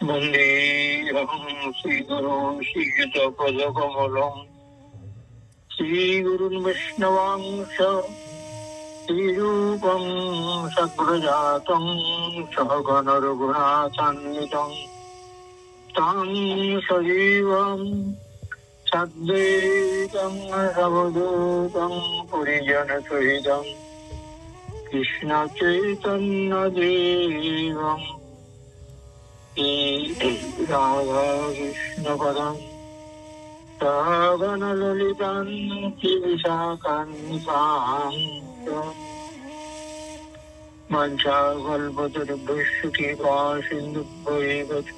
বন্দেহং শ্রীগুরু শ্রীযুতপদকমলং শ্রীগুরুन् বৈষ্ণবাংশ শ্রীরূপং সগ্রজাতং সহগণ রঘুনাথান্বিতং तं সজীবং সদ্বৈतं সবদূतं পরিজনসহিतं কৃষ্ণ চৈতন্য দেবং রাধা কৃষ্ণ পদং সহগণ ললিতাং বিশাখান্বিতাং মঞ্চাকল্পতরুভ্যশ্চ কৃপা সিন্ধুভ্যৈব চ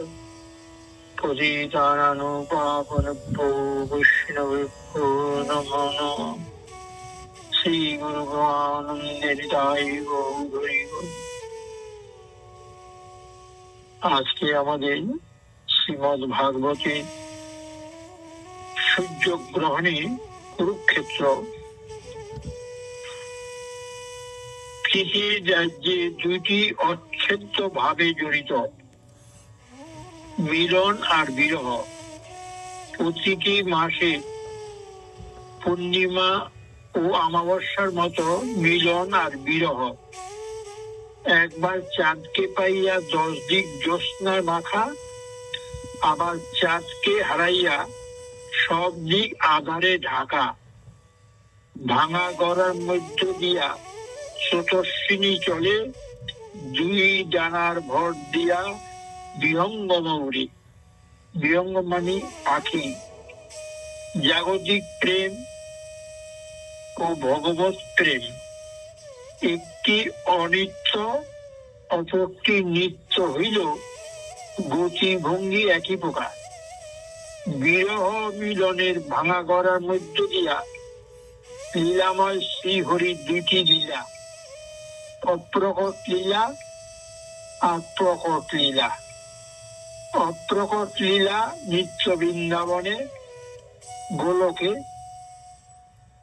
পতিতানানুপাপনেভ্যো বৈষ্ণবেভ্যো নমো নমঃ। শ্রী গুরু ভগবানন্দে নিতাই গৌর হরি বল। আজকে আমাদের শ্রীমদ্ ভাগবতে সূর্যগ্রহণে কুরুক্ষেত্র পৃথিবীর রাজ্যে দুইটি অচ্ছেদ্য ভাবে জড়িত, মিলন আর বিরহ। প্রতিটি মাসে পূর্ণিমা ও অমাবস্যার মতো মিলন আর বিরহ। একবার চাঁদকে পাইয়া 10 দিক জ্যোৎস্নায় মাখা, আবার চাঁদকে হারাইয়া সব দিক আধারে ঢাকা। ভাঙা গড়ার মধ্য দিয়া স্রোতস্বিনী চলে, 2 ডানার ভর দিয়া বিহঙ্গ মৌরি। বিহঙ্গ মানে পাখি। জাগতিক প্রেম ও ভগবত প্রেম, একটি অনিত্য অপরটি নিত্য হইল গতি ভঙ্গি একই প্রকার। বিরহ মিলনের ভাঙা গড়ার মধ্য দিয়া লীলাময় শ্রীহরি 2টি লীলা, অপ্রকট লীলা আর প্রকট লীলা। অপ্রকট লীলা নিত্য বৃন্দাবনে গোলকে,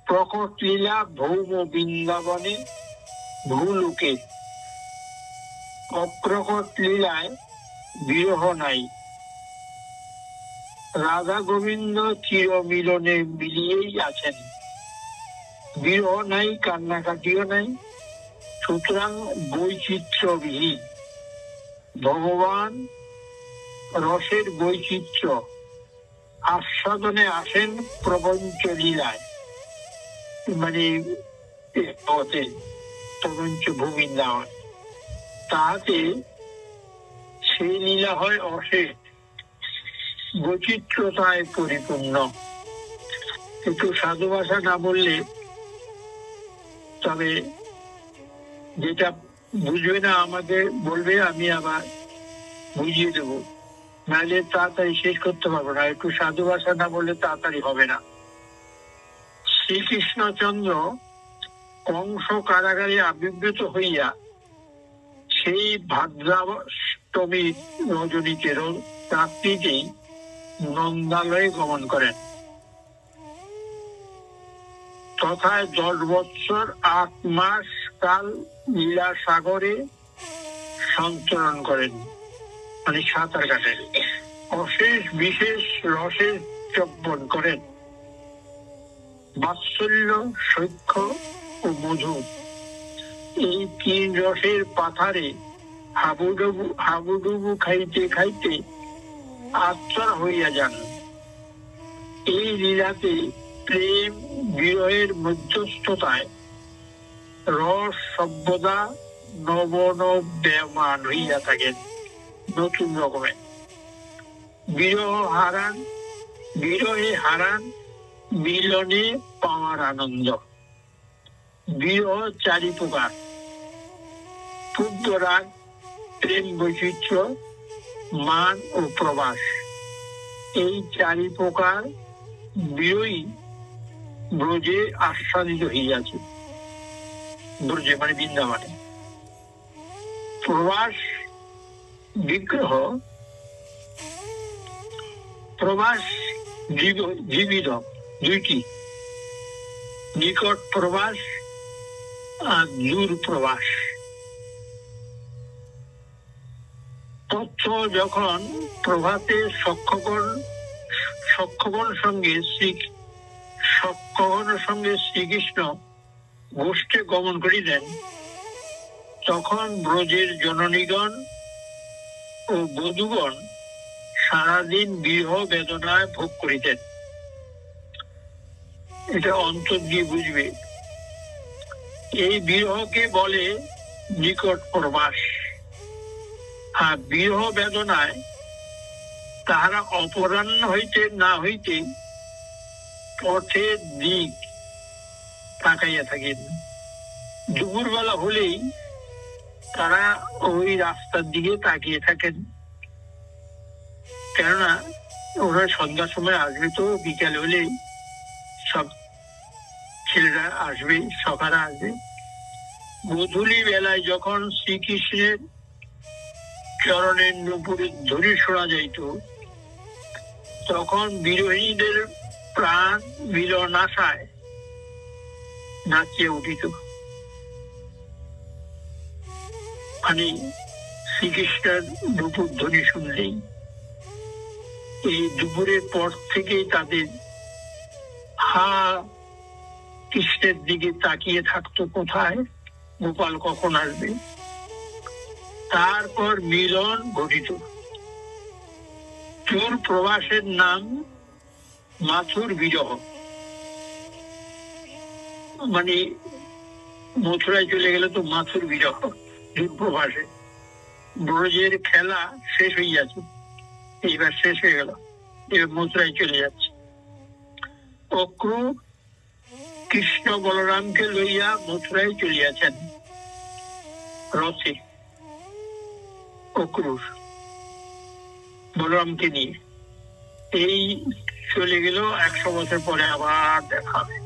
প্রকট লীলা ভৌম বৃন্দাবনে ভূলোকে। অপ্রকট লীলায় বিরহ নাই। রাধা গোবিন্দ চির মিলনে মিলিয়েই আছেন, বিরহ নাই, কান্নাকাটিও নাই, সুতরাং বৈচিত্র্যবিহীন। ভগবান রসের বৈচিত্র্য আস্বাদনে আসেন প্রপঞ্চ লীলায়, মানে প্রপঞ্চ ভূবৃন্দাবন। তাহাতে সেই লীলা হয় অশেষ, বৈচিত্র্যতায় পরিপূর্ণ। একটু সাধু ভাষা না বললে, তবে যেটা বুঝবে না আমাকে বলবে, আমি আবার বুঝিয়ে দেবো, নাহলে তাড়াতাড়ি শেষ করতে পারবো না। একটু সাধু ভাষা না বললে তাড়াতাড়ি হবে না। শ্রীকৃষ্ণচন্দ্র কংস কারাগারে আবির্ভূত হইয়া সেই ভাদ্রাষ্টমী রজনীতে রাত্রিতেই নন্দালয়ে গমন করেন। তথায় 10 বৎসর 8 মাস কাল লীলা সাগরে সঞ্চরণ করেন, মানে সাঁতার কাটেন। অশেষ বিশেষ রসের চব্বন করেন। বাৎসল্য, সখ্য ও মধু, এই 3 রসের পাথারে হাবুডুবু খাইতে খাইতে আত্মার হইয়া যান। এই লীলাতে প্রেম বিরহের মধ্যস্থতায় রস সর্বদা নবনব্যমান হইয়া থাকেন, নতুন রকমের। বিরহে হারান মিলনে পাওয়ার আনন্দ। বিরহ 4 প্রকার: ক্ষুব্ধ রাগ, প্রেম বৈচিত্র্য, মান ও প্রবাস। এই 4 প্রকার বিরহী ব্রজে আস্বাদিত হইয়াছে। ব্রজে মানে বৃন্দাবনে। প্রবাস বিগ্রহ, প্রবাস জীবিত 2টি, নিকট প্রবাস আর দূর প্রবাস। তথ্য যখন প্রভাতে সক্ষগণ সঙ্গে শ্রীকৃষ্ণ গোষ্ঠে গমন করিলেন, তখন ব্রজের জননীগণ ও বধূগণ সারাদিন বিরহ বেদনায় ভোগ করিতেন। এটা অন্তর দিয়ে বুঝবে। এই বিরহকে বলে নিকট প্রবাস। আর বিরহ বেদনায় তাহারা অপরাহ্ন হইতে না হইতে পথের দিক তাকাইয়া থাকেন। দুপুরবেলা হলেই তারা ওই রাস্তার দিকে তাকিয়ে থাকেন, কেননা ওরা সন্ধ্যার সময় আসবে, তো বিকাল হলেই সব ছেলেরা আসবে, সখারা আসবে। গোধূলি বেলায় যখন শ্রীকৃষ্ণের চরণের নুপুরের ধ্বনি শোনা যাইত, তখন বিরোহীদের প্রাণ মিলন আশায় নাচিয়ে উঠিত। মানে শ্রীকৃষ্ণের নুপুর ধ্বনি শুনলেই এই দুপুরের পর থেকেই তাদের কৃষ্ণের দিকে তাকিয়ে থাকতো, কোথায় গোপাল কখন আসবে। তারপর মিলন ঘটিত। চোর প্রবাসের নাম মাথুর বিরহ। মানে মথুরায় চলে গেলে তো মাথুর বিরহ, চোর প্রবাসে। ব্রজের খেলা শেষ হইয়াছে, এইবার শেষ হয়ে গেল, এবার মথুরায় চলে যাচ্ছে। অক্রু কৃষ্ণ বলরামকে লইয়া মথুরায় চলিয়াছেন রথে। অক্রুর বলরামকে নিয়ে এই চলে গেল। 100 বছর পরে আবার দেখা হবে।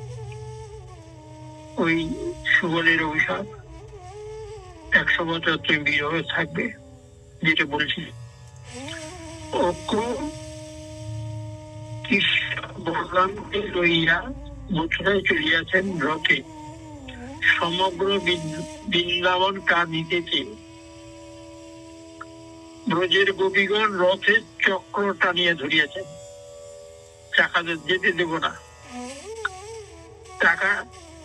ওই সুবলের অভিশাপ, 100 বছর তুমি বিরহ থাকবে, যেটা বলছি। অক্রু কৃষ্ণ বলরামকে লইয়া মথুরায় চলিয়াছেন রথে। সমগ্র বৃন্দাবন কাঁদিতেছে। ব্রজের গোপীগণ রথের চক্র টানিয়া ধরিয়াছেন, চাকাদের যেতে দেব না,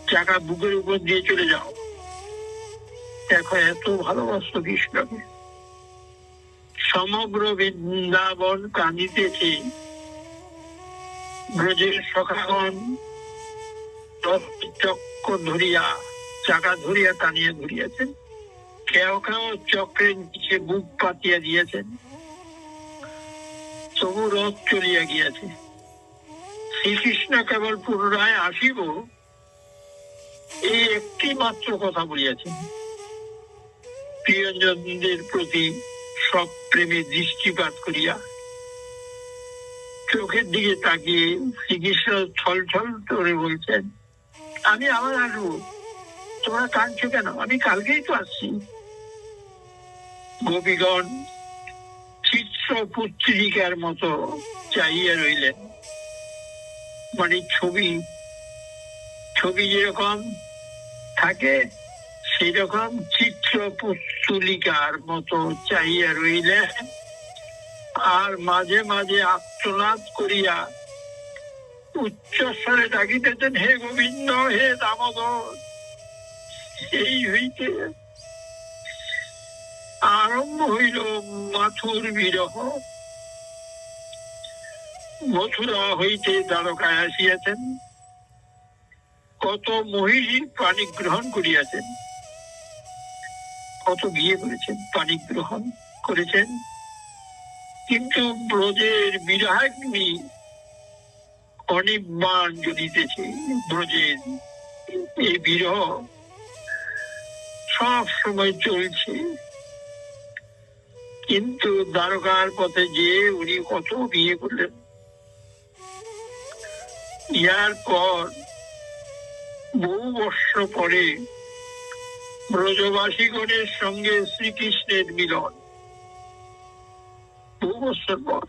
চাকা বুকের উপর দিয়ে চলে যাও। দেখো এত ভালোবাসত কৃষ্ণকে। সমগ্র বৃন্দাবন কাঁদিতেছে। ব্রজের সখাগণ চক্র ধরিয়া, চাকা ধরিয়া টানিয়া ধরিয়াছেন। কেউ কেউ চক্রের নিচে বুক পাতিয়া দিয়েছেন, তবু রথ চলিয়া গিয়াছে। শ্রীকৃষ্ণ কেবল পুনরায় আসিব, এই একটি মাত্র কথা বলিয়াছেন। প্রিয়জনদের প্রতি সব প্রেমে দৃষ্টিপাত করিয়া চোখের দিকে তাকিয়ে শ্রীকৃষ্ণ ছল ছল করে বলছেন, আমি আবার আসবো, তোমরা কাঁদছো কেন? আমি কালকেই তো আসছি। গোপীগণ চিত্র পুত্রিকার মতো চাইয়া রইলেন। মানে ছবি যেরকম থাকে, সেই রকম চিত্র পুত্তলিকার মতো চাইয়া রইলেন। আর মাঝে মাঝে আর্তনাদ করিয়া উচ্চস্বরে ডাকিতেছেন, হে গোবিন্দ, হে দামোদর। এই হইতে আরম্ভ হইল মাথুর বিরহ। মথুরা হইতে দ্বারকায় আসিয়াছেন। কত মহিষী পানি গ্রহণ করিয়াছেন, কত বিয়ে করেছেন, পানি গ্রহণ করেছেন। কিন্তু ব্রজের বিরাগ্নি অনির্বাণ জ্বলিতেছে। ব্রজের এই বিরহ সব সময় চলছে। কিন্তু দ্বারকার পথে যে উনি কত বিয়ে করলেন। ইয়ার পর বহু বর্ষ পরে ব্রজবাসীগণের সঙ্গে শ্রীকৃষ্ণের মিলন। বহু বছর পর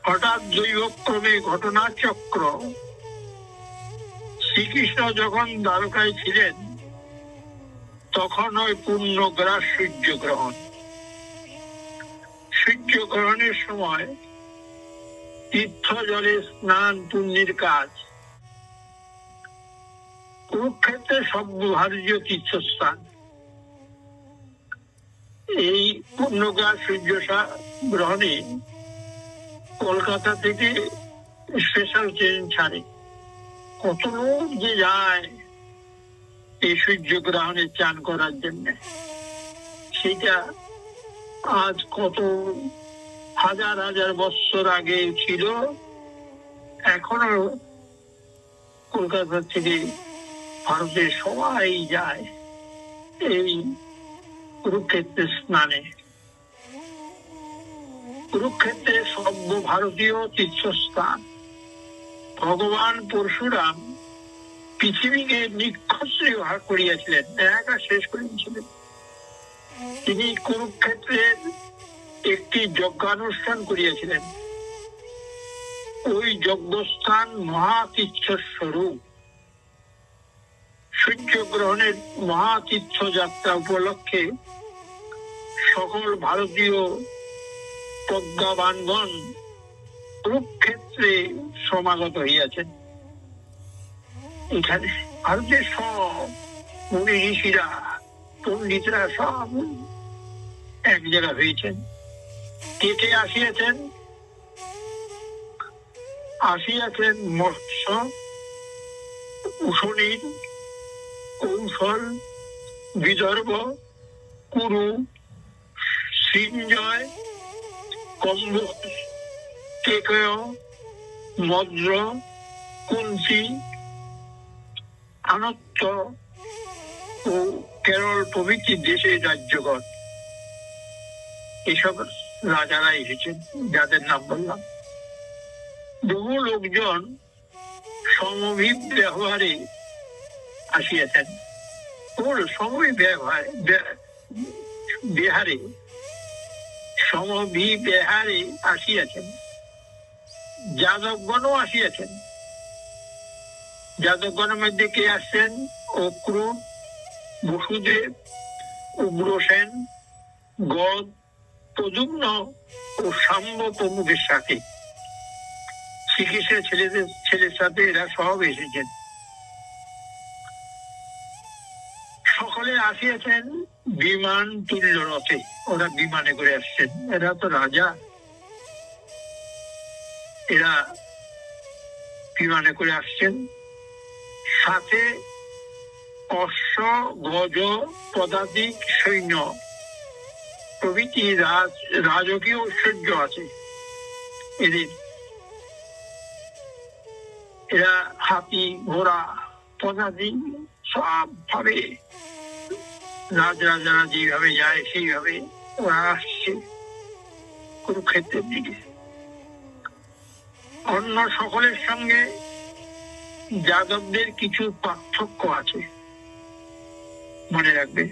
হঠাৎ দৈবক্রমে ঘটনাচক্র। শ্রীকৃষ্ণ যখন দ্বারকায় ছিলেন, তখন ওই পূর্ণগ্রাস সূর্যগ্রহণ। সূর্যগ্রহণের সময় তীর্থ জলে স্নান পুণ্যের কাজ। কুরুক্ষেত্রে সর্বভারতীয় তীর্থস্থান। এই পূর্ণকার সূর্য গ্রহণে কলকাতা থেকে স্পেশাল ট্রেন ছাড়ে। কত লোক যে যায় এই সূর্য গ্রহণে চান করার জন্য, সেটা আজ কত হাজার হাজার বছর আগে ছিল, এখনো কলকাতা থেকে ভারতের সবাই যায় এই কুরুক্ষেত্রে স্নানে। কুরুক্ষেত্রে সর্বভারতীয় তীর্থস্থান। ভগবান পরশুরাম পৃথিবীকে নিক্ষত্রিয় ভাগ করিয়াছিলেন, একা শেষ করিয়াছিলেন। তিনি কুরুক্ষেত্রের একটি যজ্ঞানুষ্ঠান করিয়াছিলেন। ওই যজ্ঞস্থান মহাতীর্থ স্বরূপ। সূর্যগ্রহণের মহাতীর্থ যাত্রা উপলক্ষে সকল ভারতীয় প্রজ্ঞাবানগণ কুরুক্ষেত্রে সমাগত হইয়াছেন। এখানে ভারতের সব মুনি ঋষিরা, পণ্ডিতরা সব এক জায়গা হয়েছেন। কে কে আসিয়াছেন? আসিয়াছেন মৎস্য, উষণীর, কৌশল, বিদর্ভ, কুরু, সৃঞ্জয়, কম্বোজ, কেকয়, মদ্র, কুন্তি, আনত্য ও কেরল প্রভৃতি দেশের রাজ্যগণ। এসব রাজারা এসেছেন, যাদের নাম বললাম। বহু লোকজন সমভিব্যবহারে আসিয়াছেন। সমভিব্যহারে আসিয়াছেন। যাদবগণও আসিয়াছেন। যাদবগণের মধ্যে কে আসছেন? অক্রূর, বসুদেব, উগ্রসেন, গদ, প্রদ্যুম্ন ও শাম্ব প্রমুখের সাথে। শ্রীকৃষ্ণের ছেলের সাথে এরা সব এসেছেন। সকলে আসিয়াছেন বিমান তুল্য রথে। ওরা বিমানে করে আসছেন, এরা তো রাজা, এরা বিমানে করে আসছেন। সাথে অশ্ব, গজ, পদাতিক সৈন্য প্রভৃতি রাজকীয় ঐশ্বর্য আছে এদের। এরা হাতি, ঘোড়া, পদাতিক সব ভাবে রাজরাজারা যেভাবে যায় সেইভাবে ওরা আসছে কুরুক্ষেত্রের দিকে। অন্য সকলের সঙ্গে যাদবদের কিছু পার্থক্য আছে, মনে রাখবে।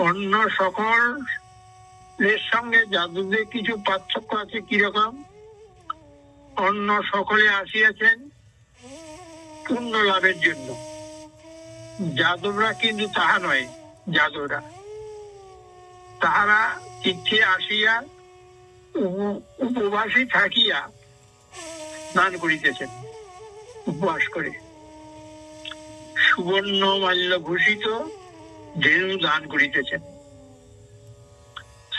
অন্য সকলের সঙ্গে যাদবদের কিছু পার্থক্য আছে। কিরকম? অন্য সকলে আসিয়াছেন পুণ্য লাভের জন্য, যাদবরা কিন্তু তাহা নয়। যাদবরা তাহারা তীর্থে আসিয়া উপবাসী থাকিয়া স্নান করিতেছেন, উপবাস করে। সুবর্ণ মাল্য ভূষিত ধেনু দান করিতেছেন।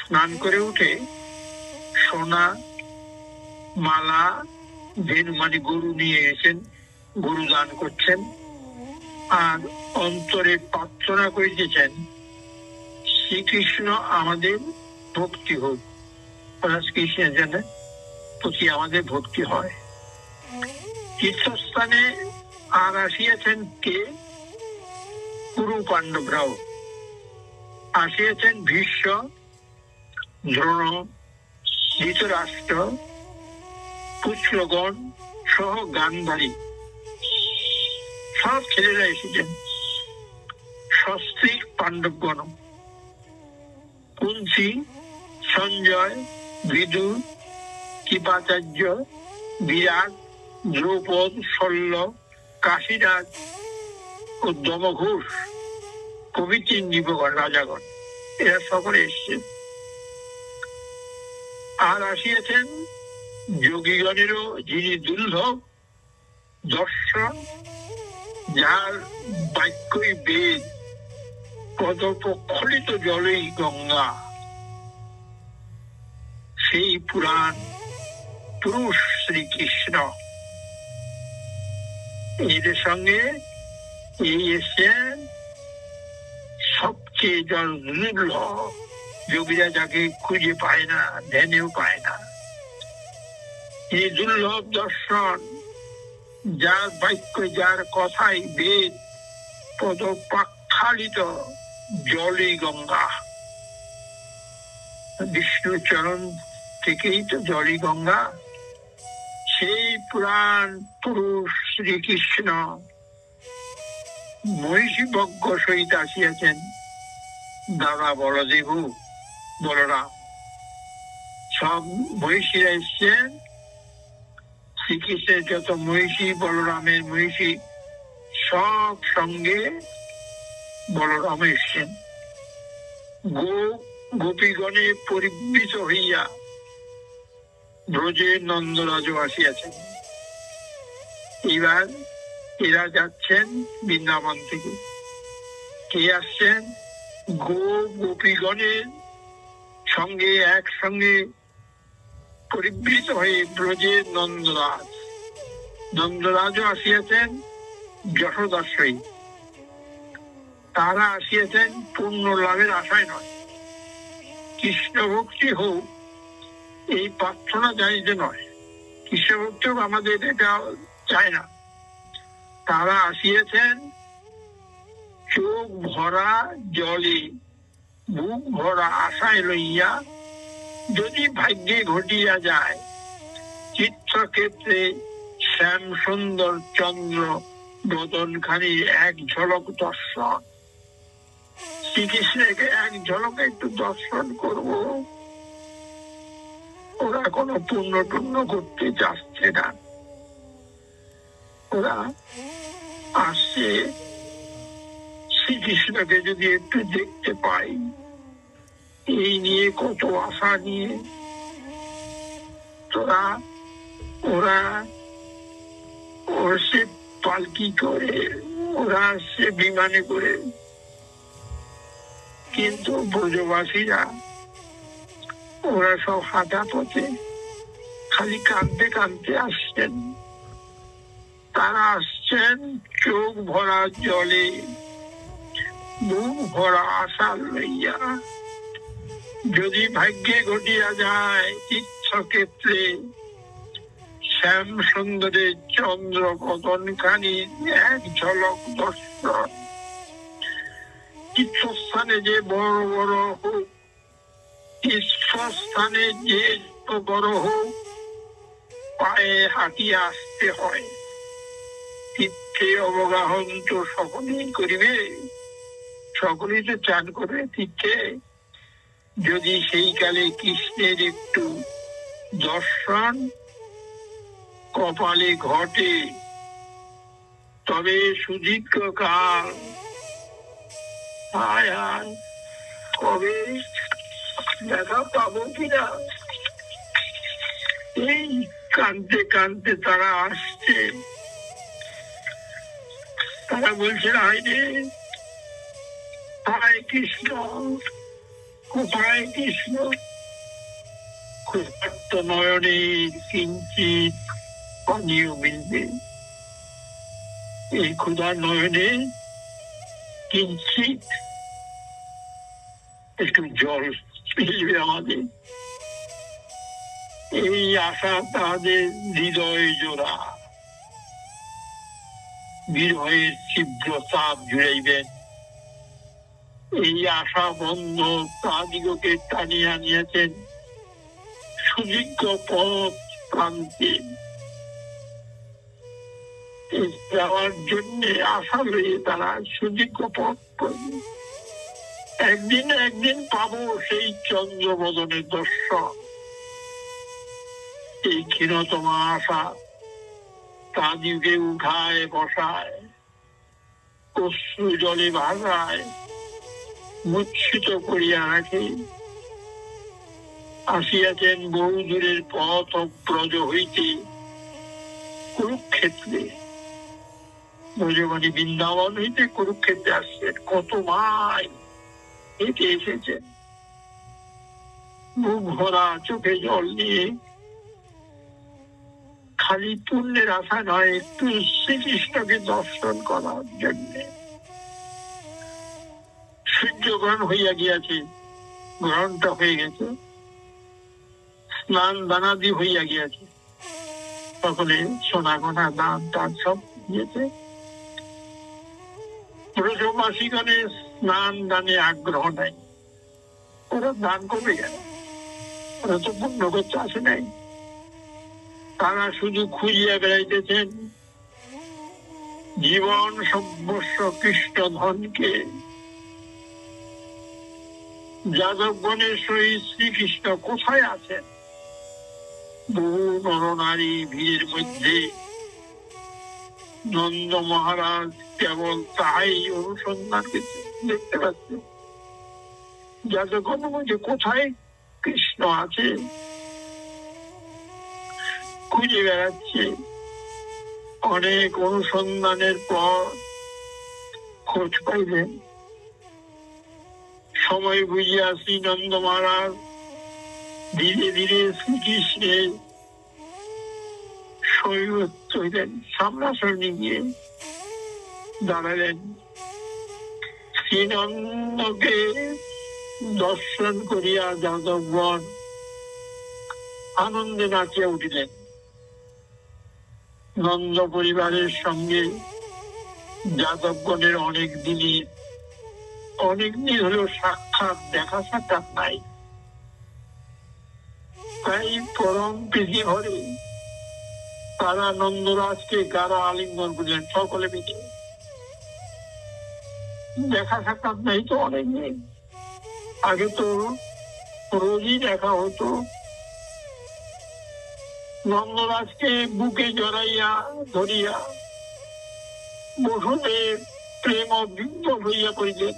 স্নান করে উঠে সোনা, মালা, ধেনু মানে গরু নিয়ে এসেছেন, গরু দান করছেন। আর অন্তরে প্রার্থনা করিতেছেন শ্রীকৃষ্ণ আমাদের ভক্তি হোক, কৃষ্ণের জন্য প্রতি আমাদের ভক্তি হয়। তীর্থস্থানে আর আসিয়াছেন কে? কুরু পাণ্ডবরাও আসিয়াছেন। ভীষ্ম, দ্রোণ, ধৃতরাষ্ট্র, পুত্রগণ সহ গান্ধারী সব ছেলেরা এসেছেন। সস্ত্রীক পাণ্ডবগণ, কুন্তি, সঞ্জয়, বিদুর, কৃপাচার্য, বিরাট, দ্রৌপদ, শল্য, কাশীরাজ ও দমঘোষ প্রভৃতি নৃপগণ, রাজাগণ, এরা সকলে এসছে। আর আসিয়াছেন যোগীগণেরও যিনি দুর্লভ দর্শন, যার বাক্যই বেদ, পদপ্রক্ষলিত জলেই গঙ্গা, সেই পুরাণ পুরুষ শ্রীকৃষ্ণ। এদের সঙ্গে এই এসছেন সবচেয়ে দুর্লভ, যোগীরা যাকে খুঁজে পায় না, ধ্যানেও পায় না। এই দুর্লভ দর্শন, যার বাক্য, যার কথাই বেদ, পদপ্রক্ষালিত জলই গঙ্গা। বিষ্ণু চরণ থেকেই তো জলই গঙ্গা। সেই পুরাণ পুরুষ শ্রীকৃষ্ণ মহিষী বজ্ঞ সহিত আসিয়াছেন দাদা বলদেব বলরাম। সব মহিষীরা এসছেন, শ্রীকৃষ্ণের যত মহিষী, বলরামের মহিষী সব সঙ্গে বলরাম এসছেন। গোপীগণে পরিবৃত হইয়া ব্রজে নন্দরাজও আসিয়াছেন। এবার এরা যাচ্ছেন বৃন্দাবন থেকে। কে আসছেন? গোপীগণের সঙ্গে একসঙ্গে পরিবৃত হয়ে ব্রজের নন্দরাজ। নন্দরাজও আসিয়াছেন যশোদার সহিত। তারা আসিয়াছেন পূর্ণ লাভের আশায় নয়, কৃষ্ণ ভক্তি হোক এই প্রার্থনা জানিতে নয়। কৃষ্ণ ভক্তি হোক আমাদের এটা চায় না। তারা আসিয়েছেন চোখ ভরা জলে, বুক ভরা আশায় লইয়া, যদি ভাগ্যে ঘটিয়া যায় চিত্রক্ষেত্রে শ্যাম সুন্দর চন্দ্র বদন খানি এক ঝলক দর্শন। শ্রীকৃষ্ণকে এক ঝলকে একটু দর্শন করব। ওরা কোনো পুণ্য টুণ্য করতে যাচ্ছে না, ওরা আসছে শ্রীকৃষ্ণকে যদি একটু দেখতে পাই, এই নিয়ে কত আশা নিয়ে ওরা সে পালকি করে, ওরা সে বিমানে করে। কিন্তু ব্রজবাসীরা ওরা সব হাঁটা পথে খালি কাঁদতে কাঁদতে আসছেন। তারা আসছেন চোখ ভরা জলে, বুক ভরা আশা লইয়া, যদি ভাগ্যে ঘটিয়া যায় তীর্থক্ষেত্রে শ্যাম সুন্দরের চন্দ্র বদন খানি এক ঝলক দর্শন। তীর্থস্থানে যে বড় বড় হোক, তীর্থস্থানে যে বড় হোক, পায়ে হাঁটিয়ে আসতে হয়। তীর্থে অবগাহন তো সকলেই করিবে, সকলেই তো চান করবে তীর্থে। যদি সেই কালে কৃষ্ণের একটু দর্শন কপালে ঘটে, তবে সুদীর্ঘ কাল হায় হায় কবে দেখা পাবো কিনা। এই কাঁদতে কাঁদতে তারা আসছে। তারা বলছে হায় রে, হায় কৃষ্ণ, কোথায় কৃষ্ণ। ক্ষুধার্ত নয়নে কিঞ্চিত পানীয় মিলবে, এই ক্ষুধার নয়নে কিঞ্চিত একটু জল মিলবে আমাদের, এই আশা তাদের হৃদয় জোড়া। বিরহের তীব্র তাপ জুড়াইবেন, এই আশা বন্ধ তাদিগকে টানিয়া নিয়েছেন সুদীর্ঘ পথ প্রান্তে। যাওয়ার জন্য আশা লইয়ে তারা সুদীর্ঘ পথ করবে। একদিন একদিন পাবো সেই চন্দ্র বদনের দর্শন। এই ক্ষীণতম আশা তাদিগকে উঠায় বসায়, অশ্রু জলে ভাসায়, মূর্ছিত করিয়া রাখে। আসিয়াছেন বহু দূরের পথ ব্রজ হইতে কুরুক্ষেত্রে। ব্রজমানি বৃন্দাবন হইতে কুরুক্ষেত্রে আসছেন, কত মাইল হেঁটে এসেছেন। মুখ ভরা চোখে জল নিয়ে, খালি পুণ্যের আশা নয়, একটু শ্রীকৃষ্ণকে দর্শন করার জন্য। সূর্যগ্রহণ হইয়া গিয়াছে, গ্রহণটা হয়ে গেছে, স্নান দানাদি হইয়া গিয়াছে, সকলে সোনা গোনা দান টান সব দিয়েছে। ব্রজবাসীগণের স্নান দানে আগ্রহ নাই, ওরা দান করবে কেন? ওরা তো পুণ্য করতে আসে নাই। তারা শুধু খুঁজিয়া বেড়াইতেছেন জীবন সর্বস্ব কৃষ্ণ ধনকে। যাদবগণের সহিত শ্রীকৃষ্ণ কোথায় আছেন? বহু নরনারী ভিড়ের মধ্যে নন্দ মহারাজ কেবল তাহাই অনুসন্ধান দেখতে পাচ্ছে। যাদবগণের মধ্যে কোথায় কৃষ্ণ আছে খুঁজে বেড়াচ্ছে। অনেক অনুসন্ধানের পর খোঁজ পাইলেন। সময় বুঝিয়া শ্রী নন্দ মহারাজ ধীরে ধীরে শ্রীকৃষ্ণের সৈবত্য হইলেন, সামনাসামনি গিয়ে দাঁড়ালেন। শ্রীনন্দকে দর্শন করিয়া যাদবগণ আনন্দে নাচিয়া উঠিলেন। নন্দ পরিবারের সঙ্গে যাদবগণের অনেক দিন হলেও সাক্ষাৎ দেখা সাক্ষাৎ নাই। তাই পরম প্রীতি ভরে তারা নন্দরাজকে গাঢ় আলিঙ্গন করলেন সকলে মিলে। দেখা সাক্ষাৎ নাই তো অনেক নেই, আগে তো রোজই দেখা হতো। নন্দরাজকে বুকে জড়াইয়া ধরিয়া বসুদেব প্রেম বিভ্র হইয়া পড়িলেন।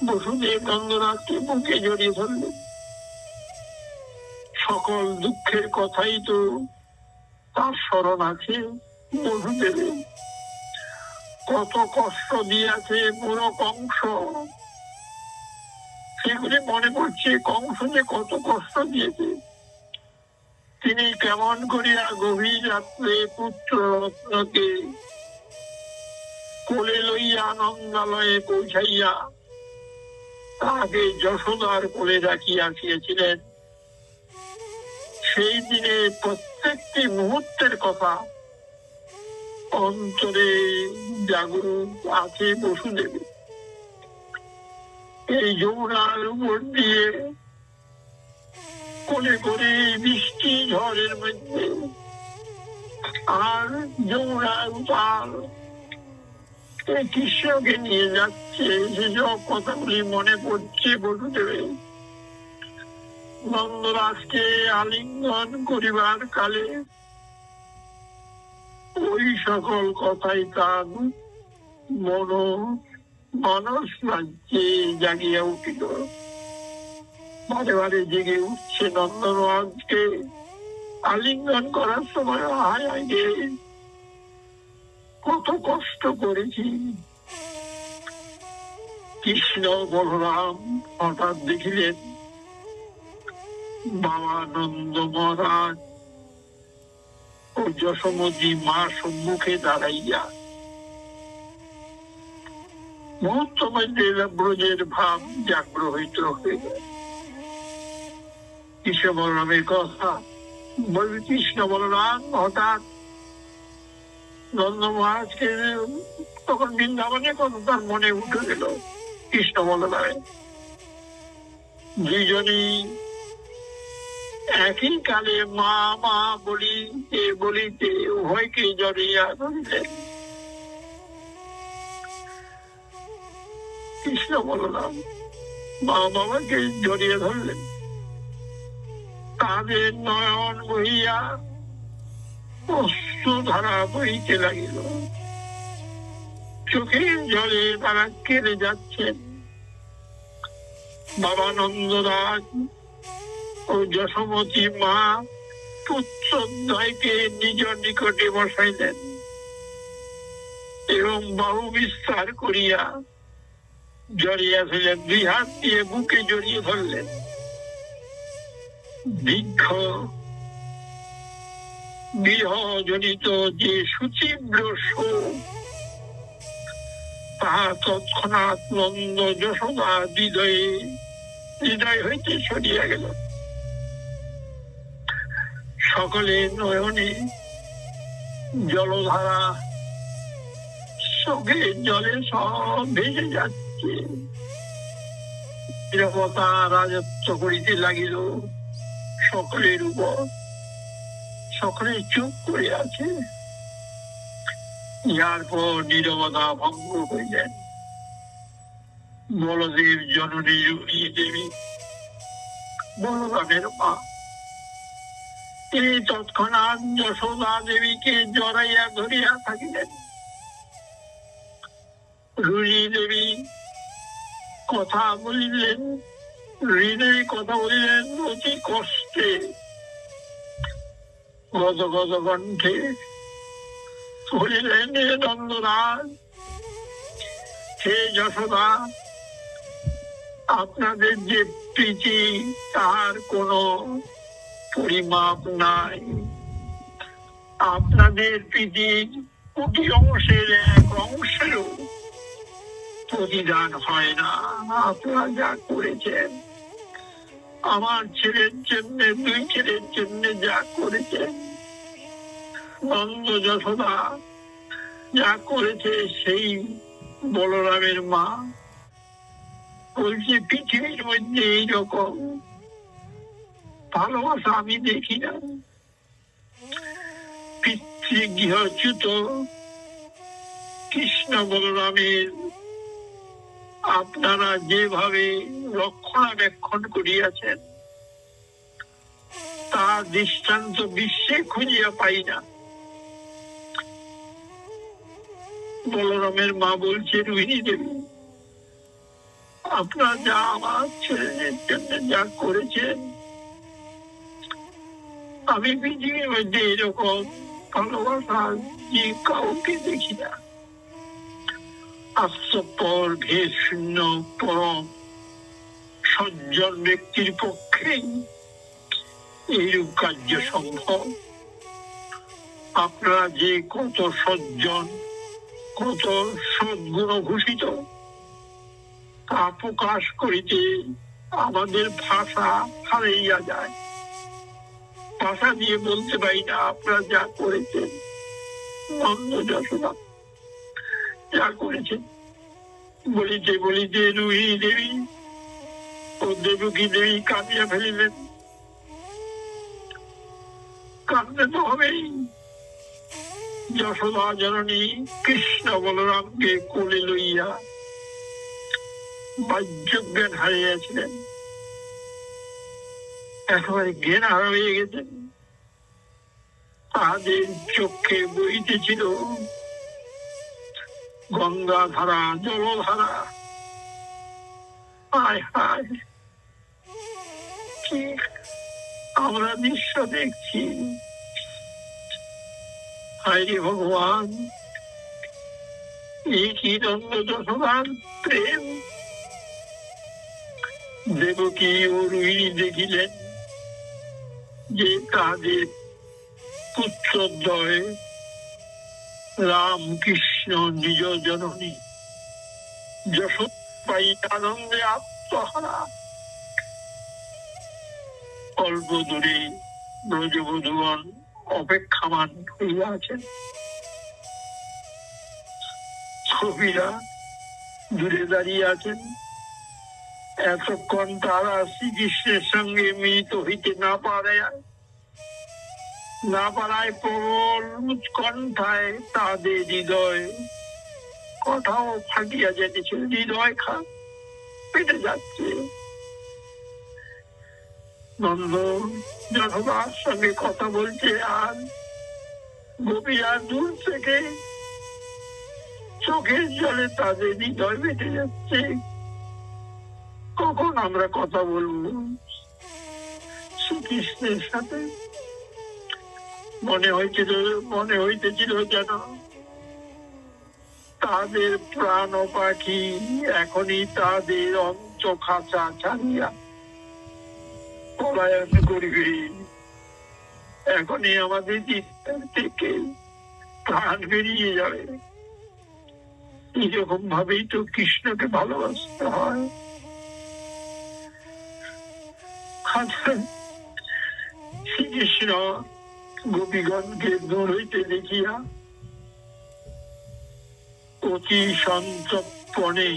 বসুদেব নন্দরাজকে বুকে জড়িয়ে ধরলেন। সকল দুঃখের কথাই তো তার স্মরণ আছে। বসুদেবের কত কষ্ট দিয়েছে বুড়ো কংস, সেগুলি মনে পড়ছে। কংস যে কত কষ্ট দিয়েছে, তিনি কেমন করিয়া গভীর রাত্রে পুত্র রত্নকে কোলে লইয়া নন্দালয়ে পৌঁছাইয়া তাকে যশোদার কোলে রাখিয়া আসিয়াছিলেন। সেই দিনে প্রত্যেকটি মুহূর্তের কথা অন্তরে জাগরুক আছে বসুদেব। এই যমুনার উপর দিয়ে কোলে করে বৃষ্টি ঝড়ের মধ্যে আর যমুনার উতাল কৃষ্ণকে নিয়ে যাচ্ছে, সেসব কথাগুলি মনে পড়ছে বসুদেবের। নন্দরাজকে আলিঙ্গন করিবার কালে ওই সকল কথাই তার মানস রাজ্যে জাগিয়া উঠিল। বারে বারে জেগে উঠছে নন্দরাজকে আলিঙ্গন করার সময়, হায় আগে কত কষ্ট করেছি। কৃষ্ণ বলরাম হঠাৎ দেখিলেন বাবা নন্দ মহারাজ ও যশোমতী মা সম্মুখে দাঁড়াইয়া। মুহূর্ত মধ্যে ব্রজের ভাব জাগ্রত হয়ে গেল। কৃষ্ণ বলরামের কথা বলবে, কৃষ্ণ বলরাম হঠাৎ নন্দ মহারাজকে তখন বৃন্দাবনে কথা তার মনে উঠে গেল। কৃষ্ণ বলরাম দুইজনই একই কালে মা মা বলিতে বলিতে উভয়কে জড়িয়া ধরিলেন। কৃষ্ণ বলরাম মা বাবাকে জড়িয়ে ধরলেন। তাদের নয়ন বহিয়া অশ্রুধারা বহিতে লাগিল। চোখের জলে তারা কেঁদে যাচ্ছেন। বাবা নন্দরাজ ও যশোমতী মা পুত্রদ্বয়কে নিজ নিকটে বসাইলেন এবং বাহু বিস্তার করিয়া জড়িয়াছিলেন, দুই হাত দিয়ে বুকে জড়িয়ে ধরলেন। দীর্ঘ বিরহজনিত যে সুতীব্র শোক, তাহা তৎক্ষণাৎ নন্দ যশোদা হৃদয় হইতে সরিয়া গেল। সকলে নয়নে জলধারা, চোখের জলে সব ভেসে যাচ্ছে। নীরবতা রাজত্ব করিতে লাগিল সকলের উপর। সকলে চুপ করে আছে। যার পর নীরবতা ভঙ্গ হইলেন বলদেব জননী রুক্মিণী দেবী, বলরামের মা। তিনি তৎক্ষণাৎ যশোদা দেবীকে জড়াইয়া ধরিয়া থাকিলেন। রুক্মিণী দেবী কথা বলিলেন, হৃদয়ে কথা বলিলেন অতি কষ্টে, গদ গদ কণ্ঠে বলিলেন, হে নন্দরাজ, হে যশোদা, আপনাদের যে প্রীতি তাহার কোনো পরিমাপ নাই। আপনাদের প্রীতির কোটি অংশের এক অংশেরও প্রতিদান হয় না। আপনারা যা করেছেন, আমার ছেলের জন্য, দুই ছেলের জন্য যা করেছেন, নন্দ যশোদা যা করেছে, সেই বলরামের মা বলছে, পৃথিবীর মধ্যে এইরকম ভালোবাসা আমি দেখি না। পিতৃগৃহচ্যুত কৃষ্ণ বলরামের আপনারা যেভাবে রক্ষণাবেক্ষণ করিয়াছেন, তার দৃষ্টান্ত বিশ্বে খুঁজিয়া পাই না। বলরামের মা বলছে, রুক্মিণী দেবী, আপনারা যা আমার ছেলের জন্য যা করেছেন, আমি পৃথিবীর মধ্যে এরকম ভালোবাসা যে কাউকে দেখি না। আত্মপর ভেদ শূন্য পরম সজ্জন ব্যক্তির পক্ষে এইরূপ কার্য সম্ভব। আপনারা যে কত সজ্জন, কত সদ্গুণ ভূষিত, তা প্রকাশ করিতে আমাদের ভাষা হারাইয়া যায়। ভাষা দিয়ে বলতে পারি না আপনারা যা করেছেন। নন্দ যশোদা যা করেছেন, বলিতে বলিতে রুক্মিণী দেবী ও দেবকী দেবী কাঁদিয়া ফেলিলেন। কাঁদতে তো হবেই। যশোদা জননী কৃষ্ণ বলরামকে কোলে লইয়া বাহ্যজ্ঞান হারিয়েছিলেন, একেবারে জ্ঞান হারা হয়ে গেছেন। তাদের চোখে বইতেছিল গঙ্গা ধারা, জলধারা। হায় হায়, কি আমরা দৃশ্য দেখছি! হায় রে ভগবান, এই কি নন্দ যশোদার প্রেম! দেবকী ও রুক্মিণী দেখিলেন যে তাদের পুত্রদ্বয় রাম কৃষ্ণ নিজ জননী যশোদা পাই আনন্দে আত্মহারা। অল্প দূরে ব্রজবধূগণ অপেক্ষামান হইয়া আছেন। ছবিরা দূরে দাঁড়িয়ে আছেন। এতক্ষণ তারা শ্রীকৃষ্ণের সঙ্গে মিলিত হইতে না পারায় প্রবল উৎকণ্ঠায় তাদের হৃদয় কথাও ফাটিয়া যেতেছে, হৃদয় পেটে যাচ্ছে। নন্দ যশোদার সঙ্গে কথা বলছে, আর গোপীরা দূর থেকে চোখের জলে তাদের হৃদয় বেঁধে যাচ্ছে। কখন আমরা কথা বলবো শ্রীকৃষ্ণের সাথে। মনে হইতেছিল যেন তাদের প্রাণ পাখি এখনই তাদের অন্তঃখাঁচা ছাড়িয়া পলায়ন করিবে, এখনই আমাদের চিত্তার থেকে প্রাণ বেরিয়ে যাবে। এরকম ভাবেই তো কৃষ্ণকে ভালোবাসতে হয়। শ্রীকৃষ্ণ গোপীগণকে দূর হইতে দেখিয়া অতি সন্তর্পণে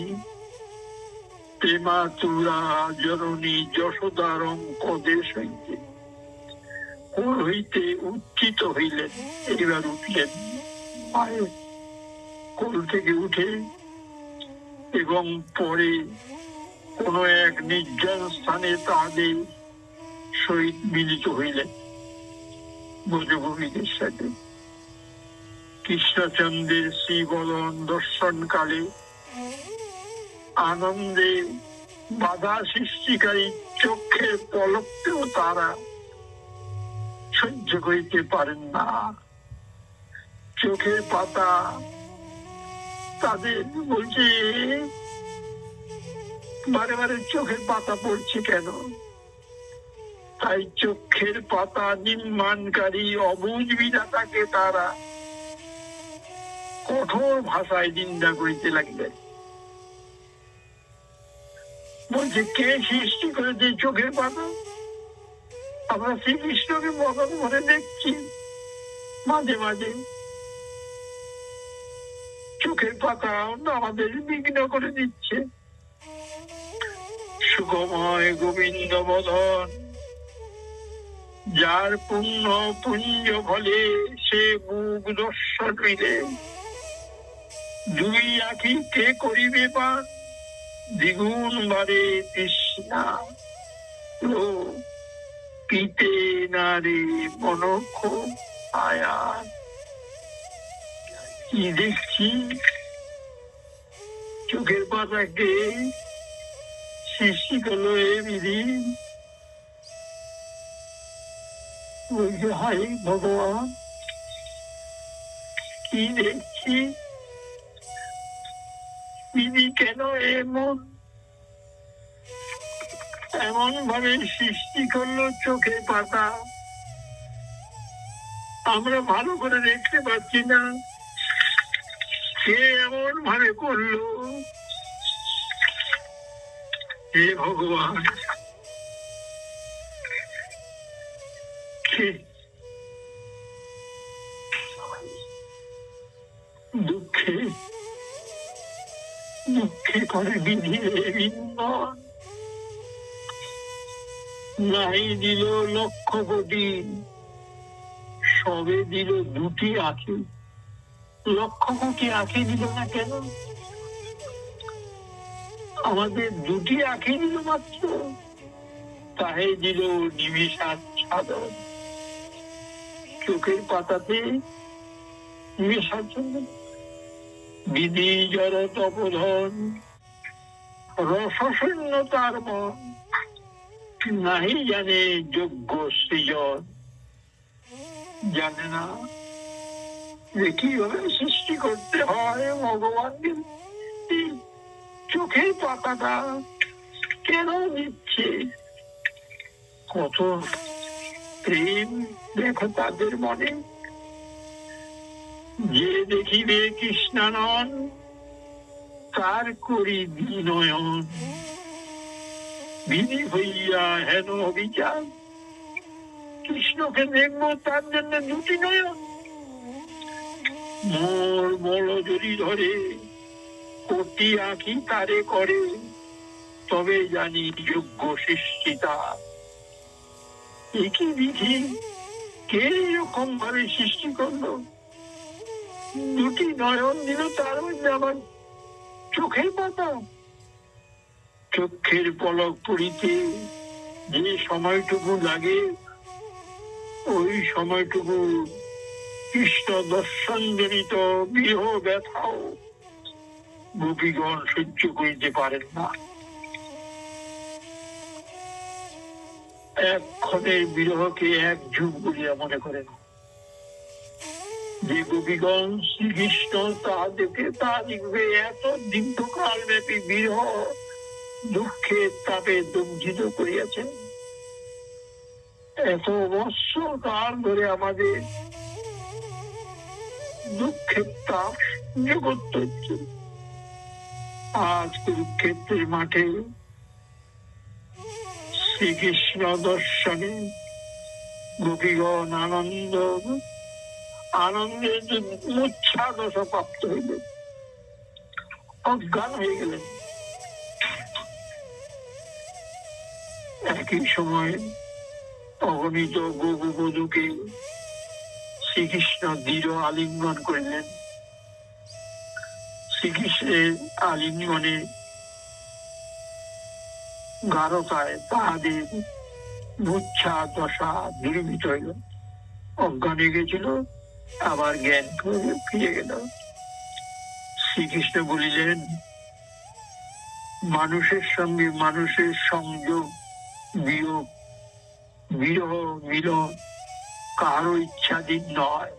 প্রেমাতুরা জননী যশোদার অঙ্কদেশ হইতে উত্থিত হইলেন। এবার উঠলেন মায়ের কোল থেকে উঠে এবং পরে কোন এক নির্জন স্থানে তাদের সহিত মিলিত হইলেন ব্রজভূমিদের সাথে। কৃষ্ণচন্দ্রের শ্রীবদন দর্শন কালে আনন্দে বাধা সৃষ্টিকারী চোখের পলককেও তারা সহ্য করিতে পারেন না। চোখের পাতা তাদের বলছে, বারে বারে চোখের পাতা পড়ছে কেন? তাই চোখের পাতা নির্মাণকারী অবুঝ বিধাতাকে তারা কঠোর ভাষায় নিন্দা করিতে লাগলেন। বলছে, কে সৃষ্টি করেছে চোখের পাতা? আমরা শ্রীকৃষ্ণকে মদন করে দেখছি, মাঝে মাঝে চোখের পাতা আমাদের বিঘ্ন করে দিচ্ছে। সুখময় গোবিন্দ বদন, যার পুণ্য পুঞ্জ ফলে সে মুখ দর্শন হইলে দুই আখি কে করিবে পান, দ্বিগুণ বারে তৃষ্ণা পিতে নারী মনক্ষ আয়া। কি দেখছি? চোখের পাতাকে সৃষ্টি করলো এ বিধি। বলছে, হাই ভগবান, কি দেখছি? বিধি কেন এমন ভাবে সৃষ্টি করলো চোখের পাতা? আমরা ভালো করে দেখতে পাচ্ছি না, কে এমন ভাবে করলো? হে ভগবান, দুঃখে দুঃখে করে বিধি নাই দিল লক্ষ কোটি, সবে দিল দুটি আঁখি। লক্ষ কোটি আঁখি দিল না কেন? আমাদের দুটি আঁখি দিল মাত্র, তাহে দিল নিমেষাচ্ছাদন। চোখের পাতাতে নিমেষাচ্ছাদন। বিধি জড় তপোধন, রসশূন্য তার মন, নাহি জানে যোগ্য সৃজন। জানে না যে কিভাবে সৃষ্টি করতে হয় ভগবানকে। চোখের পাতাটা কেন দিচ্ছে? কত প্রেম দেখো তাদের মনে। যে দেখিবে কৃষ্ণানন, তার করি বিনয়ন। বিধি হইয়া হেন অবিচার, কৃষ্ণকে দেখবো তার জন্য দুটি নয়ন। মোর বড় যদি ধরে কোটি আঁখি তারে করে, তবে জানি যোগ্য সৃষ্টিতা। একই বিধি কে এরকম ভাবে সৃষ্টি করলো? দুটি নয়ন দিল, তার মধ্যে আবার চোখের পাতা। চোখের পলক পড়িতে যে সময়টুকু লাগে, ওই সময়টুকু কৃষ্ণ দর্শন জনিত বিরহ ব্যথাও গোপীগণ সহ্য করিতে পারেন না। এক ক্ষণের বিরহকে এক যুগ বলিয়া মনে করেন। যে গোপীগণ শ্রীকৃষ্ণ তা লিখবে এত দীর্ঘকাল ব্যাপী বিরহ দুঃখের তাপে দগ্ধিত করিয়াছেন, এত বৎসর কাল ধরে আমাদের দুঃখের তাপ জগৎ হচ্ছে। আজ কুরুক্ষেত্রের মাঠে শ্রীকৃষ্ণ দর্শনে গোপীগণ আনন্দে মুচ্ছাদশা প্রাপ্ত হইলেন, অজ্ঞান হয়ে গেলেন। একই সময় অগণিত গোপবধূকে শ্রীকৃষ্ণ দৃঢ় আলিঙ্গন করিলেন। শ্রীকৃষ্ণের আলিঙ্গনে গাঢ়তায় তাহাদের মুচ্ছা দশা দূরীভূত হইল, অজ্ঞান হয়ে গেছিল, আবার জ্ঞান ফিরে গেল। শ্রীকৃষ্ণ বলিলেন, মানুষের সঙ্গে মানুষের সংযোগ, বিয়োগ, বিরহ, মিলন কারো ইচ্ছাধীন নয়।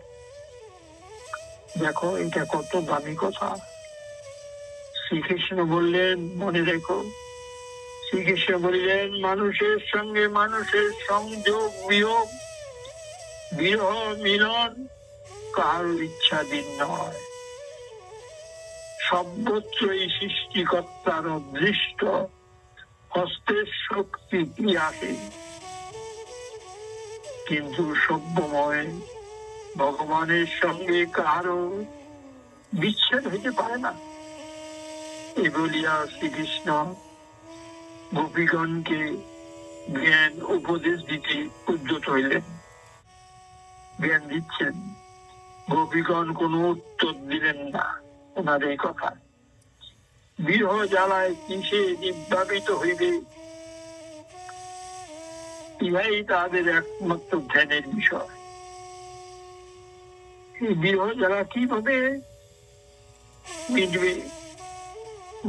দেখো এটা কত দামি কথা। শ্রীকৃষ্ণ বললেন, মনে রেখো, শ্রীকৃষ্ণ বললেন মানুষের সঙ্গে মানুষের সংযোগ, বিয়োগ, বিরহ, মিলন কারো ইচ্ছাধীন নয়। সর্বত্রই সৃষ্টিকর্তার অদৃষ্ট হস্তের শক্তি ক্রিয়াশীল, কিন্তু সভ্যময় ভগবানের সঙ্গে কারো বিচ্ছেদ হইতে পারে না। এ বলিয়া শ্রীকৃষ্ণ গোপীগণকে জ্ঞান উপদেশ দিতে উদ্যত হইলেন। জ্ঞান দিচ্ছেন, গোপীগণ কোন উত্তর দিলেন না ওনাদের কথা। বিরহ জ্বালায় কিসে নির্বাপিত হইবে, ইহাই তাদের একমাত্র ধ্যানের বিষয়। এই বিরহ জ্বালা কিভাবে মিটবে?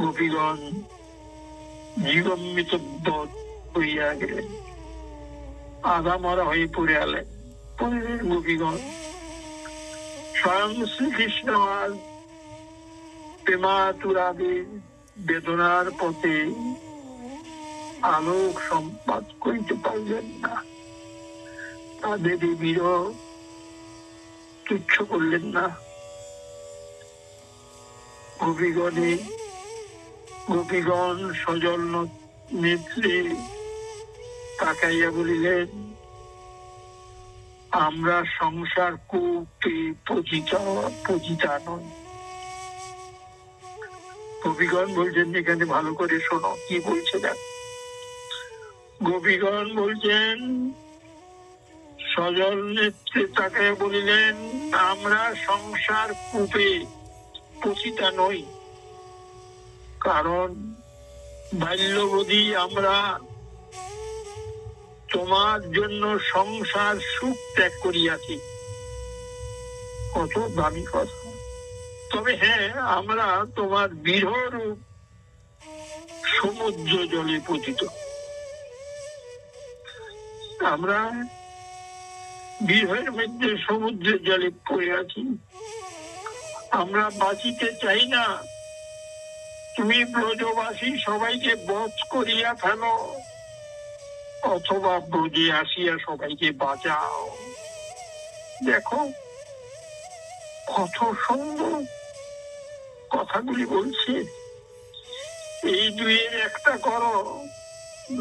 গোপীগণ জীবন্বিত হইয়া গেলেন, আধা মরা হয়ে পড়ে আলেন। গোপীগণ স্বয়ং শ্রীকৃষ্ণ আর প্রেমাতুরাদের বেদনার পথে আলোক সম্পাদ করিতে পারলেন না, তাদের বিরহ তুচ্ছ করলেন না। গোপীগণ সজল নেত্রে তাকাইয়া বলিলেন, আমরা সংসার কূপে পতিতা নই। গোপীগণ বলছেন, এখানে ভালো করে শোনো কি বলছে দেখ। গোপীগণ বলছেন, সজল নেত্রে তাকাইয়া বলিলেন, আমরা সংসার কূপে পতিতা নই, কারণ বাল্যবধি আমরা তোমার জন্য সংসার সুখ ত্যাগ করিয়াছি। কত দামি কথা। তবে হ্যাঁ, আমরা তোমার বিরহ রূপ সমুদ্র জলে পতিত। আমরা বিরহের মধ্যে সমুদ্রের জলে পড়ে আছি, আমরা বাঁচিতে চাই না। তুমি ব্রজবাসী সবাইকে বধ করিয়া ফেলো, অথবা ব্রজে আসিয়া সবাইকে বাঁচাও। দেখো কত সুন্দর কথাগুলি বলছে। এই দুইয়ের একটা করো,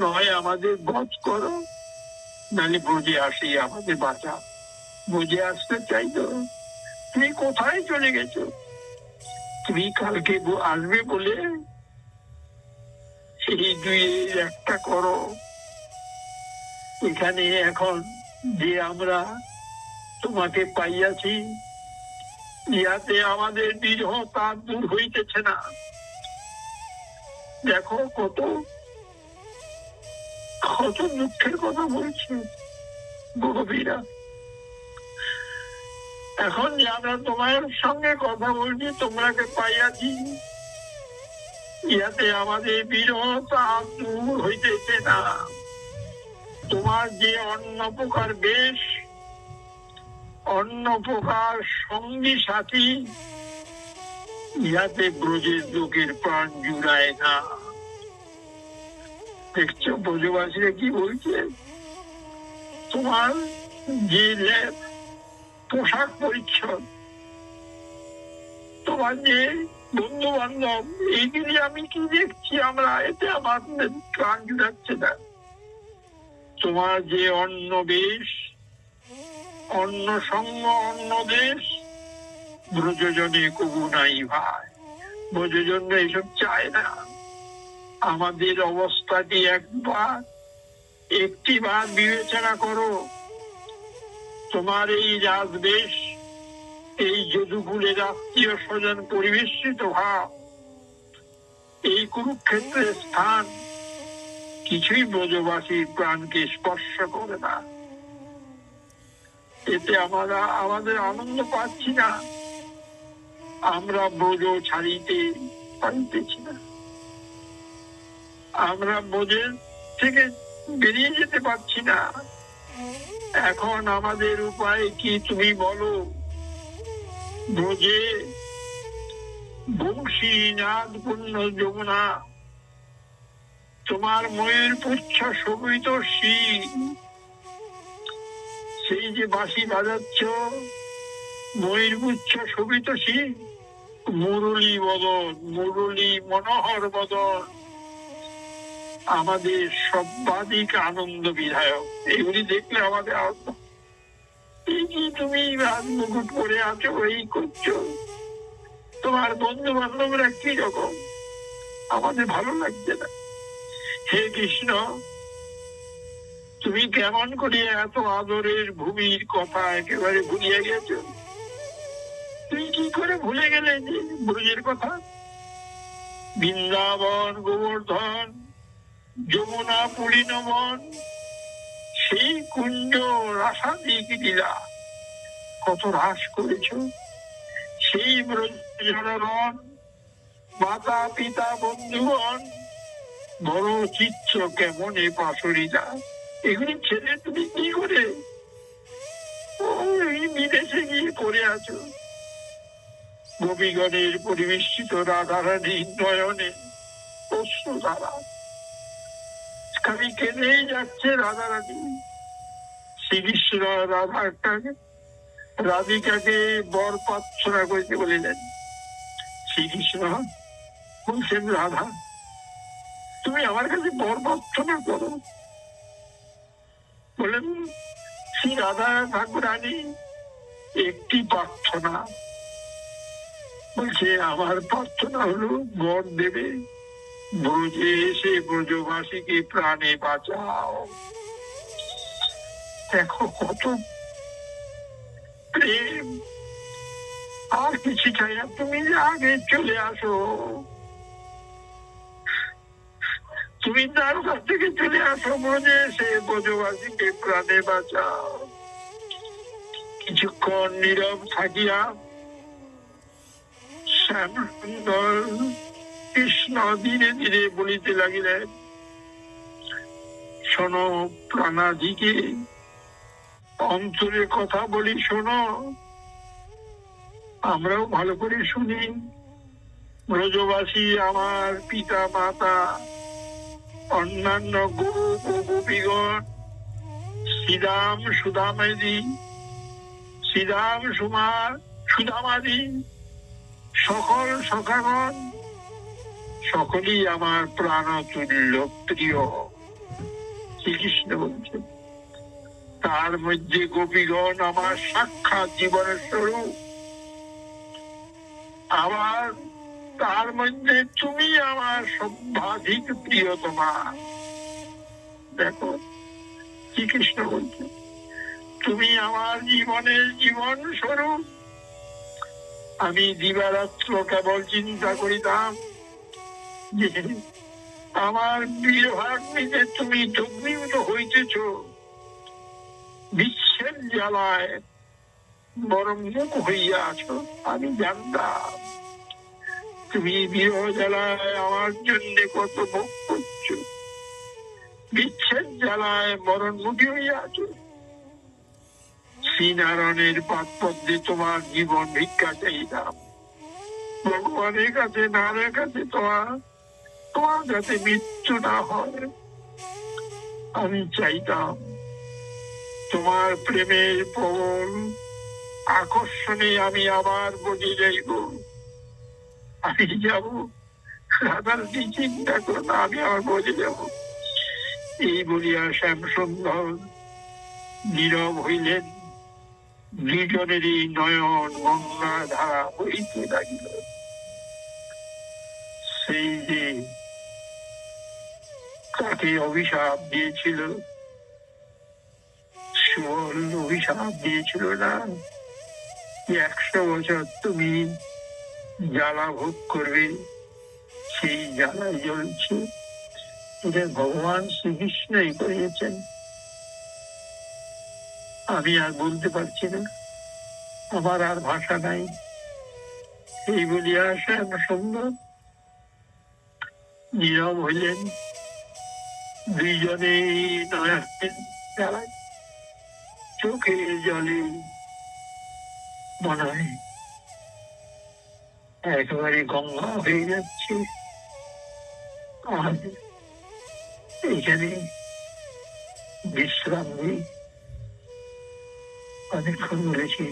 নয় আমাদের বধ করো, নাহলে ব্রজে আসিয়া আমাদের বাঁচাও। ব্রজে আসতে চাইতো, তুমি কোথায় চলে গেছো? তুমি কালকে আসবে বলে এই দুইয়ের একটা করো। এখানে এখন যে আমরা তোমাকে পাইয়াছি, ইহাতে আমাদের বিরহ তার দূর হইতেছে না। দেখো কত কত দুঃখের কথা বলছে গোপীরা। এখন যে আমরা তোমার সঙ্গে কথা বলছি, তোমরাকে পাইয়াছি, ইহাতে আমাদের বিরহ তার দূর হইতেছে না। তোমার যে অন্য প্রকার বেশ, অন্য প্রকার সঙ্গী সাথী, ইহাতে ব্রজের লোকের প্রাণ জুড়ায় না। দেখছো ব্রজবাসীরা কি বলছে? তোমার যে পোশাক পরিচ্ছদ, তোমার যে বন্ধু বান্ধব, এইগুলি আমি কি দেখছি আমরা, এতে আমার প্রাণ জুড়াচ্ছে না। তোমার যে অন্য বেশ, অন্য সঙ্গ, অন্য দেশ, ব্রজজনে কবু নাই ভাই। ব্রজজন এইসব চায় না। আমাদের অবস্থাটি একটি বার বিবেচনা করো। তোমার এই রাজবেশ, এই যদুকুলের আত্মীয় স্বজন পরিবেশিত ভাব, এই কুরুক্ষেত্রের স্থান কিছুই ব্রজবাসীর প্রাণকে স্পর্শ করে না। এতে আমাদের আনন্দ পাচ্ছি না। আমরা ব্রজ ছাড়িতে পারিতেছি না। আমরা ব্রজের থেকে বেরিয়ে যেতে পারছি না। এখন আমাদের উপায় কি তুমি বলো? ব্রজে বংশী নাদ পূর্ণ যমুনা, তোমার ময়ূর পুচ্ছ শোভিত শির, সেই যে বাঁশি বাজাচ্ছ, ময়ূর পুচ্ছ শোভিত শির, মুরলী বদন, মুরলী মনোহর বদন, আমাদের সর্বাধিক আনন্দ বিধায়ক। এগুলি দেখলে আমাদের আনন্দ। এই কি তুমি মুকুট পরে আছো, এই করছো, তোমার বন্ধু বান্ধবরা কি রকম, আমাদের ভালো লাগছে না। হে কৃষ্ণ, তুমি কেমন করে এত আদরের ভূমির কথা একেবারে ভুলিয়ে গেছো? তুমি কি করে ভুলে গেলে যে ব্রজের কথা? বৃন্দাবন, গোবর্ধন, যমুনা, পুলিনবন, সেই কুঞ্জ রাসাদিক লীলা কত রাস করেছ। সেই ব্রজরণ, মাতা পিতা বন্ধুগণ, বড় চিত্র কেমন এ পাশরিলা, এগুলি ছেড়ে তুমি কি করে ওই বিদেশে গিয়ে করে আছো? গোপীগণের পরিবেষ্টিত রাধারানী নয়নে অশ্রু ধারা, খালি কেঁদেই যাচ্ছে রাধারানী। শ্রীকৃষ্ণ রাধিকাকে বর প্রার্থনা করতে বলিলেন। শ্রীকৃষ্ণ বলছেন, রাধা তুমি আমার কাছে বর প্রার্থনা করো। বলেন শ্রী রাধা ঠাকুরানী একটি প্রার্থনা, বলছে আমার প্রার্থনা হলো বর দেবে, ব্রজে এসে ব্রজবাসীকে প্রাণে বাঁচাও। দেখো কত প্রেম, আর কিছু চাই না, তুমি আগে চলে আসো, তুমি তার কাছ থেকে চলে আসো, ব্রজে এসে ব্রজবাসীকে প্রাণে বাঁচাও। কিছুক্ষণ নীরব থাকিয়া শ্যাম সুন্দর কৃষ্ণ ধীরে ধীরে বলিতে লাগিলেন, শোনো প্রাণাধিকে, অন্তরে কথা বলি শোনো, আমরাও ভালো করে শুনি। ব্রজবাসী আমার পিতা মাতা, অন্যান্য গোপ ও গোপীগণ, শ্রীরাম সুদামাদি, শ্রীরাম সুদামাদি সকল সখাগণ, সকলেই আমার প্রাণ তুল্য প্রিয়। শ্রীকৃষ্ণ বলছেন, তার মধ্যে গোপীগণ আমার সাক্ষাৎ জীবনের স্বরূপ, আবার তার মধ্যে তুমি আমার সর্বাধিক প্রিয়তমা। দেখো শ্রীকৃষ্ণ বলছে, তুমি আমার জীবনের জীবন স্বরূপ। আমি দিবারাত্র কেবল চিন্তা করিতাম যে আমার বীরভাগ নিতে তুমি দগ্ধীভূত হইতেছ, বিশ্বের জ্বালায় বরং মুখ হইয়া আছো। আমি জানতাম তুমি বিরহ জ্বালায় আমার জন্য কত ভোগ করছো, বিচ্ছেদ জ্বালায় মরণমুখী হইয়াছে। শ্রীনারায়ণের পাদ পদ্মে তোমার জীবন ভিক্ষা চাইলাম, ভগবানের কাছে নারায়ণের কাছে তোমার যাতে মৃত্যু না হয় আমি চাইতাম। তোমার প্রেমের প্রবল আকর্ষণে আমি আবার বলে যাইব, আমি যাব রাধারটি চিন্তা করো না, আমি আবার বলে যাব। এই বলিয়া শ্যামসুন্দর নীরব হইলেন। দুজনেরই নয়ন গঙ্গা ধারা বইতে লাগিল। সেই যে তাকে অভিশাপ দিয়েছিল, সুবল অভিশাপ দিয়েছিল না, 100 বছর তুমি জ্বালা ভোগ করবে, সেই জ্বালায় জ্বলছে। এটা ভগবান শ্রীকৃষ্ণই করিয়েছেন, আমি আর বলতে পারছি না, আমার আর ভাষা নাই। এই বলিয়া শ্যাম সুন্দর নীরব হইলেন। দুইজনে জ্বালায় চোখের জলে মনে হয় একেবারে গঙ্গা হয়ে যাচ্ছে। আর এইখানে বিশ্রাম নেই। অনেকক্ষণ বলেছি,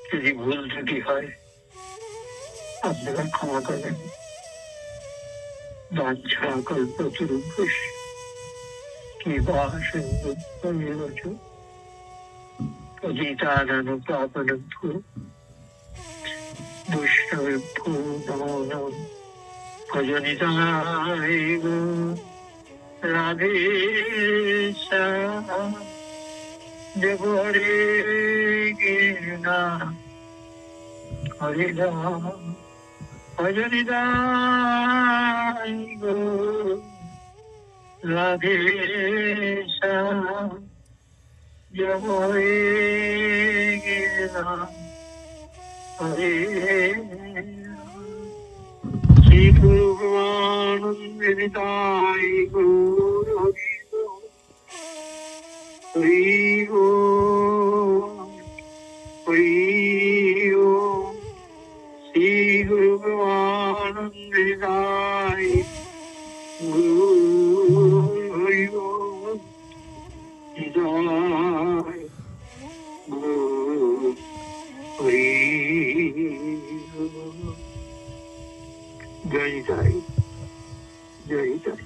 যদি ভুল ত্রুটি হয় আপনারা ক্ষমা করবেন। বাঞ্ছা কল্পতরুভ্যশ্চ কৃপা সিন্ধুভ্যেব চ পতিতানাং বৈষ্ণবেভ্যো নমো নমঃ। ভজনিতায় রাধে শ্যাম দেব হরে কৃষ্ণা হরে রাম। ভজনিতায় রাধে শ্যাম দেব হরে কৃষ্ণা হরে শ্রী গুরু ভগবানন্দিতায় গৌর হরি ওম হরি ওম। শ্রী গুরু ভগবানন্দিতায় হরি ওম হৃদয় হরি ওম। জয় জয় জয় জয়।